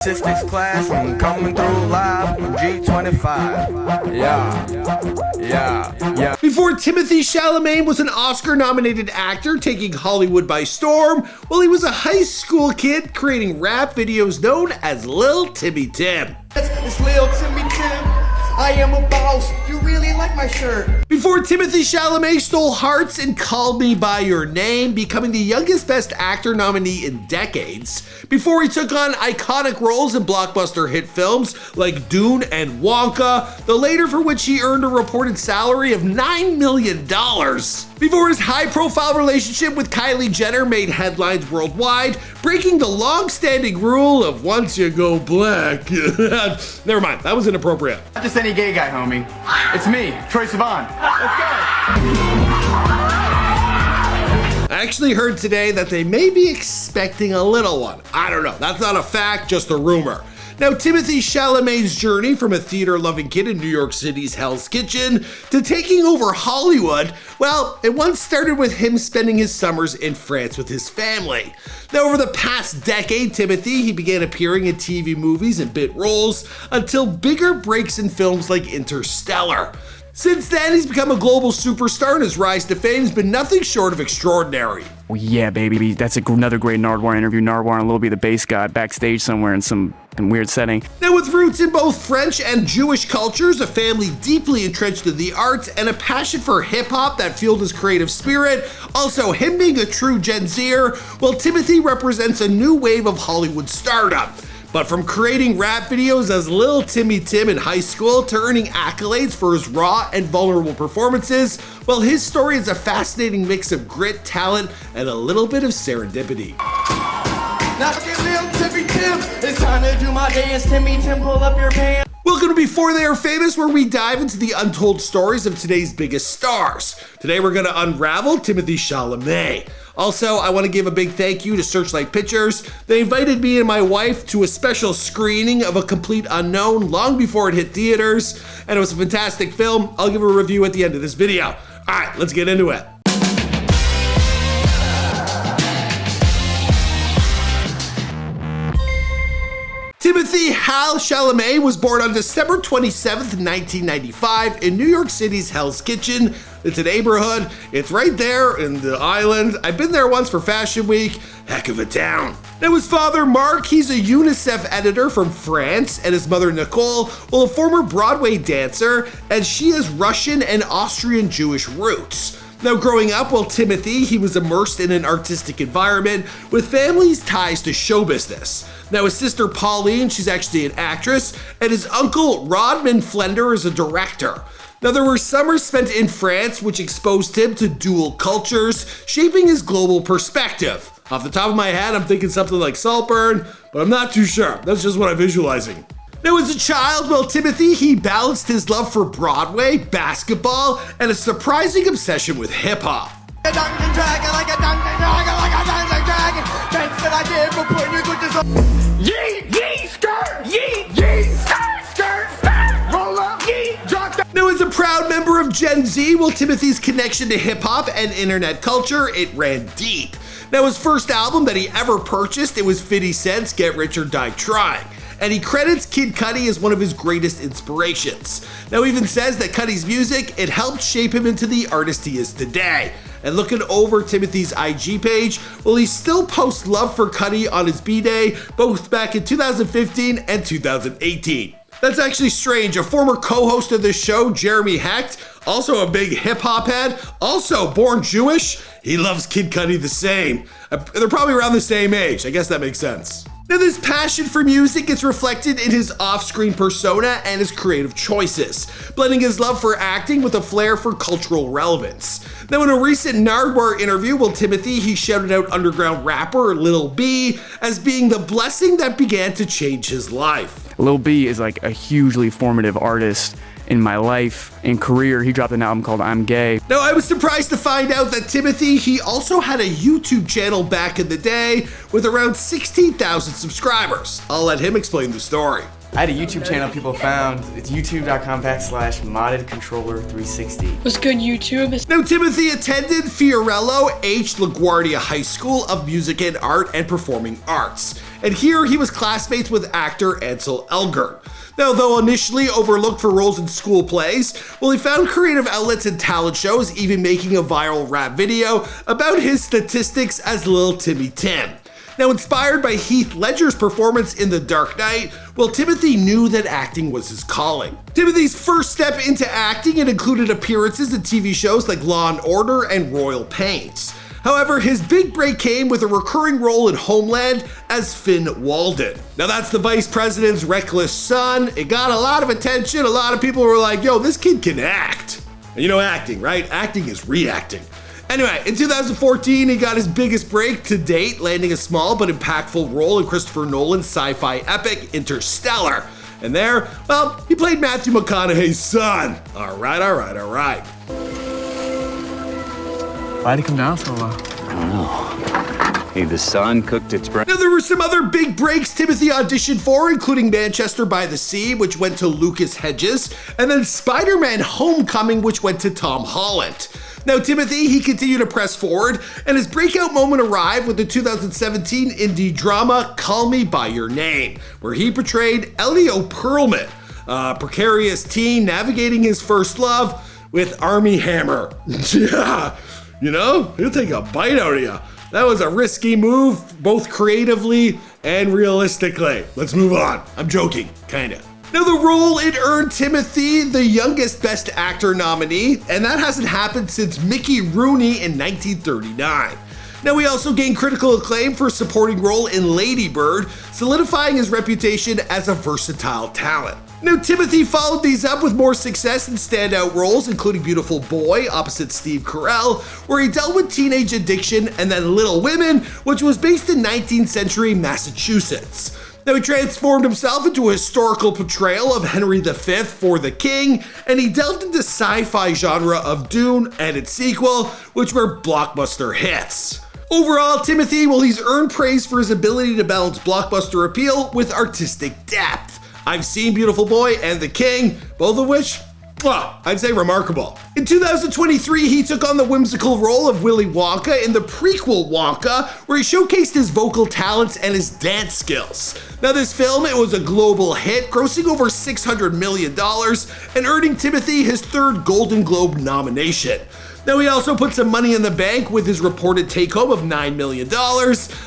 Statistics class, I'm coming through live with G25. Yeah. Before Timothée Chalamet was an Oscar-nominated actor taking Hollywood by storm, well, he was a high school kid creating rap videos known as Lil Timmy Tim. It's Lil Timmy Tim. I am a boss. You really like my shirt. Before Timothée Chalamet stole hearts and called me by your name, becoming the youngest Best Actor nominee in decades. Before he took on iconic roles in blockbuster hit films like Dune and Wonka, the later for which he earned a reported salary of $9 million. Before his high-profile relationship with Kylie Jenner made headlines worldwide, breaking the long-standing rule of once you go black. Never mind, that was inappropriate. Not just any gay guy, homie. It's me, Troye Sivan. Let's go. I actually heard today that they may be expecting a little one. I don't know, that's not a fact, just a rumor. Now, Timothée Chalamet's journey from a theater-loving kid in New York City's Hell's Kitchen to taking over Hollywood, well, it once started with him spending his summers in France with his family. Now, over the past decade, he began appearing in TV movies and bit roles until bigger breaks in films like Interstellar. Since then, he's become a global superstar and his rise to fame has been nothing short of extraordinary. Well, yeah, baby, that's another great Nardwuar interview. Nardwuar and Lil B, the bass guy, backstage somewhere in some weird setting. Now, with roots in both French and Jewish cultures, a family deeply entrenched in the arts, and a passion for hip-hop that fueled his creative spirit, also him being a true Gen Zer, well, Timothée represents a new wave of Hollywood stardom. But from creating rap videos as Lil Timmy Tim in high school to earning accolades for his raw and vulnerable performances, well, his story is a fascinating mix of grit, talent, and a little bit of serendipity. Now forget Lil Timmy Tim. It's time to do my dance. Timmy Tim, pull up your pants. Welcome to Before They Are Famous, where we dive into the untold stories of today's biggest stars. Today we're going to unravel Timothée Chalamet. Also, I want to give a big thank you to Searchlight Pictures. They invited me and my wife to a special screening of A Complete Unknown long before it hit theaters, and it was a fantastic film. I'll give a review at the end of this video. All right, let's get into it. Timothée Chalamet was born on December 27th, 1995 in New York City's Hell's Kitchen. It's a neighborhood. It's right there in the island. I've been there once for Fashion Week. Heck of a town. Now, his father, Mark, he's a UNICEF editor from France, and his mother, Nicole, well, a former Broadway dancer, and she has Russian and Austrian Jewish roots. Now, growing up, well, Timothée, he was immersed in an artistic environment with family's ties to show business. Now, his sister Pauline, she's actually an actress, and his uncle Rodman Flender is a director. Now, there were summers spent in France which exposed him to dual cultures, shaping his global perspective. Off the top of my head, I'm thinking something like Saltburn, but I'm not too sure. That's just what I'm visualizing. Now, as a child, well, Timothée, he balanced his love for Broadway, basketball, and a surprising obsession with hip-hop. A dungeon dragon like a dungeon dragon like a dungeon dragon. Thanks that I did for putting your good design. Yee, skirt, yee, skirt, roll up, yee, drop down. Now, as a proud member of Gen Z, well, Timothée's connection to hip-hop and internet culture, it ran deep. Now, his first album that he ever purchased, it was 50 Cent's Get Rich or Die Trying. And he credits Kid Cudi as one of his greatest inspirations. Now, he even says that Cudi's music, it helped shape him into the artist he is today. And looking over Timothée's IG page, well, he still posts love for Cudi on his B-Day, both back in 2015 and 2018. That's actually strange. A former co-host of this show, Jeremy Hecht, also a big hip-hop head, also born Jewish, he loves Kid Cudi the same. They're probably around the same age. I guess that makes sense. Now, this passion for music is reflected in his off-screen persona and his creative choices, blending his love for acting with a flair for cultural relevance. Now, in a recent Nardwuar interview, well, Timothée, he shouted out underground rapper Lil B as being the blessing that began to change his life. Lil B is like a hugely formative artist in my life and career. He dropped an album called I'm Gay. Now, I was surprised to find out that Timothée, he also had a YouTube channel back in the day with around 16,000 subscribers. I'll let him explain the story. I had a YouTube channel people found. It's youtube.com/moddedcontroller360. What's good, YouTube? Now, Timothée attended Fiorello H. LaGuardia High School of Music and Art and Performing Arts. and here he was classmates with actor Ansel Elgort. Now, though initially overlooked for roles in school plays, well, he found creative outlets in talent shows, even making a viral rap video about his statistics as Lil Timmy Tim. Now, inspired by Heath Ledger's performance in The Dark Knight, well, Timothée knew that acting was his calling. Timothy's first step into acting included appearances in TV shows like Law & Order and Royal Pains. However, his big break came with a recurring role in Homeland as Finn Walden. Now, that's the vice president's reckless son. It got a lot of attention. A lot of people were like, yo, this kid can act. And you know acting, right? Acting is reacting. Anyway, in 2014, he got his biggest break to date, landing a small but impactful role in Christopher Nolan's sci-fi epic Interstellar. And there, well, he played Matthew McConaughey's son. All right. Why'd he come down so low? I don't know. Hey, the sun cooked its breakfast. Now, there were some other big breaks Timothée auditioned for, including Manchester by the Sea, which went to Lucas Hedges, and then Spider-Man Homecoming, which went to Tom Holland. Now, Timothée, he continued to press forward, and his breakout moment arrived with the 2017 indie drama Call Me By Your Name, where he portrayed Elio Perlman, a precarious teen navigating his first love with Armie Hammer. Yeah. You know, he'll take a bite out of you. That was a risky move, both creatively and realistically. Let's move on. I'm joking, kinda. Now, the role, it earned Timothée the youngest Best Actor nominee, and that hasn't happened since Mickey Rooney in 1939. Now, he also gained critical acclaim for a supporting role in Lady Bird, solidifying his reputation as a versatile talent. Now, Timothée followed these up with more success in standout roles, including Beautiful Boy opposite Steve Carell, where he dealt with teenage addiction, and then Little Women, which was based in 19th century Massachusetts. Now, he transformed himself into a historical portrayal of Henry V for The King, and he delved into sci-fi genre of Dune and its sequel, which were blockbuster hits. Overall, Timothée, well, he's earned praise for his ability to balance blockbuster appeal with artistic depth. I've seen Beautiful Boy and The King, both of which, I'd say remarkable. In 2023, he took on the whimsical role of Willy Wonka in the prequel Wonka, where he showcased his vocal talents and his dance skills. Now, this film, it was a global hit, grossing over $600 million and earning Timothée his third Golden Globe nomination. Now, he also put some money in the bank with his reported take-home of $9 million,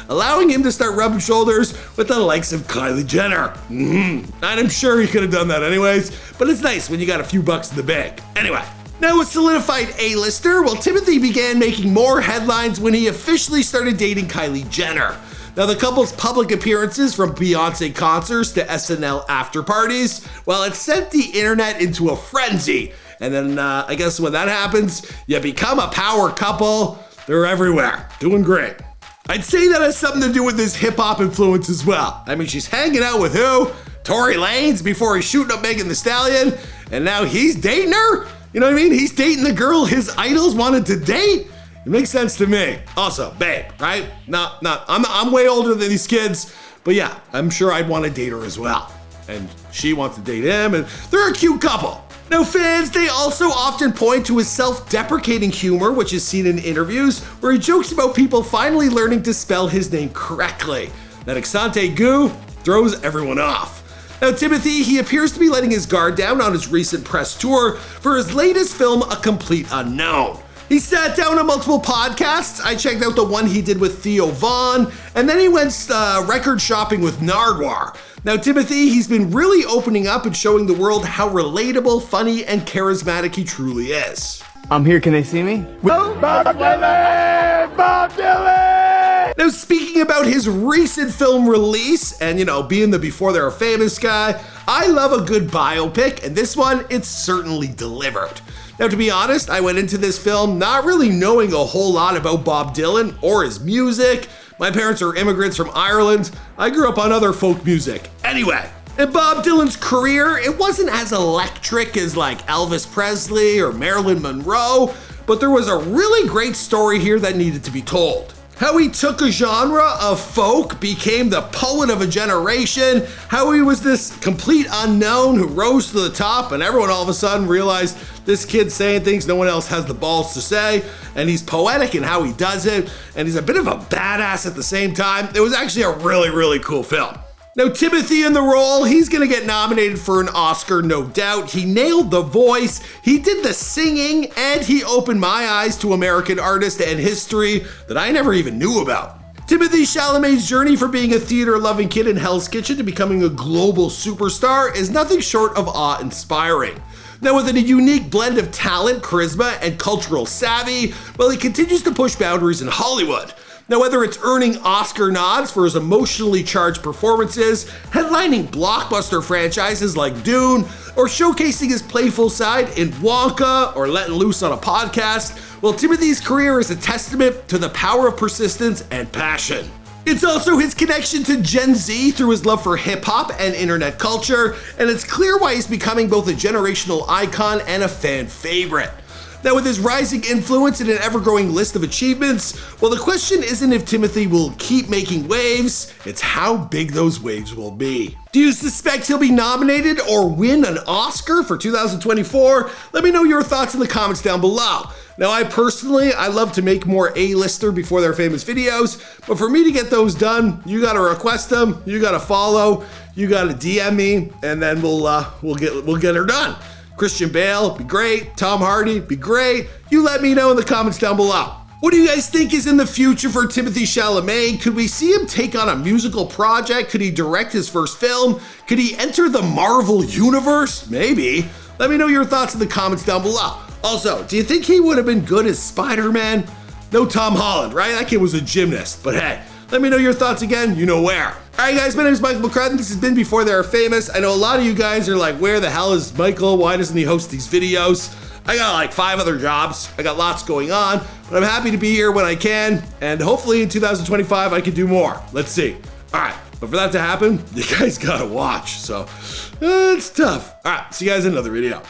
allowing him to start rubbing shoulders with the likes of Kylie Jenner. And I'm sure he could have done that anyways, but it's nice when you got a few bucks in the bank. Anyway, now a solidified A-lister, well, Timothée began making more headlines when he officially started dating Kylie Jenner. Now, the couple's public appearances from Beyonce concerts to SNL after parties, well, it sent the internet into a frenzy. And then I guess when that happens, you become a power couple. They're everywhere, doing great. I'd say that has something to do with his hip hop influence as well. I mean, she's hanging out with who? Tory Lanez before he's shooting up Megan Thee Stallion, and now he's dating her? You know what I mean? He's dating the girl his idols wanted to date? It makes sense to me. Also, babe, right? I'm way older than these kids, but yeah, I'm sure I'd want to date her as well. And she wants to date him, and they're a cute couple. Now, fans, they also often point to his self-deprecating humor, which is seen in interviews, where he jokes about people finally learning to spell his name correctly. That Exante Goo throws everyone off. Now, Timothée, he appears to be letting his guard down on his recent press tour for his latest film, A Complete Unknown. He sat down on multiple podcasts. I checked out the one he did with Theo Von, and then he went record shopping with Nardwuar. Now, Timothée, he's been really opening up and showing the world how relatable, funny, and charismatic he truly is. I'm here, can they see me? Bob Dylan! Bob Dylan! Now, speaking about his recent film release, and being the Before They're Famous guy, I love a good biopic, and this one, it's certainly delivered. Now, to be honest, I went into this film not really knowing a whole lot about Bob Dylan or his music. My parents are immigrants from Ireland. I grew up on other folk music. Anyway, in Bob Dylan's career, it wasn't as electric as like Elvis Presley or Marilyn Monroe, but there was a really great story here that needed to be told. How he took a genre of folk, became the poet of a generation, how he was this complete unknown who rose to the top, and everyone all of a sudden realized this kid's saying things no one else has the balls to say, and he's poetic in how he does it, and he's a bit of a badass at the same time. It was actually a really, really cool film. Now, Timothée in the role, he's gonna get nominated for an Oscar, no doubt. He nailed the voice, he did the singing, and he opened my eyes to American artists and history that I never even knew about. Timothée Chalamet's journey from being a theater-loving kid in Hell's Kitchen to becoming a global superstar is nothing short of awe-inspiring. Now, with a unique blend of talent, charisma, and cultural savvy, well, he continues to push boundaries in Hollywood. Now, whether it's earning Oscar nods for his emotionally charged performances, headlining blockbuster franchises like Dune, or showcasing his playful side in Wonka or letting loose on a podcast, well, Timothée's career is a testament to the power of persistence and passion. It's also his connection to Gen Z through his love for hip-hop and internet culture, and it's clear why he's becoming both a generational icon and a fan favorite. Now, with his rising influence and an ever-growing list of achievements, well, the question isn't if Timothée will keep making waves, it's how big those waves will be. Do you suspect he'll be nominated or win an Oscar for 2024? Let me know your thoughts in the comments down below. Now, I love to make more A-lister before their famous videos, but for me to get those done, you gotta request them, you gotta follow, you gotta DM me, and then we'll get her done. Christian Bale, be great. Tom Hardy, be great. You let me know in the comments down below. What do you guys think is in the future for Timothée Chalamet? Could we see him take on a musical project? Could he direct his first film? Could he enter the Marvel universe? Maybe. Let me know your thoughts in the comments down below. Also, do you think he would have been good as Spider-Man? No Tom Holland, right? That kid was a gymnast, but hey, let me know your thoughts again, you know where. Alright guys, my name is Michael McCrudden. This has been Before They Are Famous. I know a lot of you guys are like, where the hell is Michael? Why doesn't he host these videos? I got like 5 other jobs. I got lots going on, but I'm happy to be here when I can, and hopefully in 2025 I can do more. Let's see. Alright, but for that to happen, you guys gotta watch, so it's tough. Alright, see you guys in another video.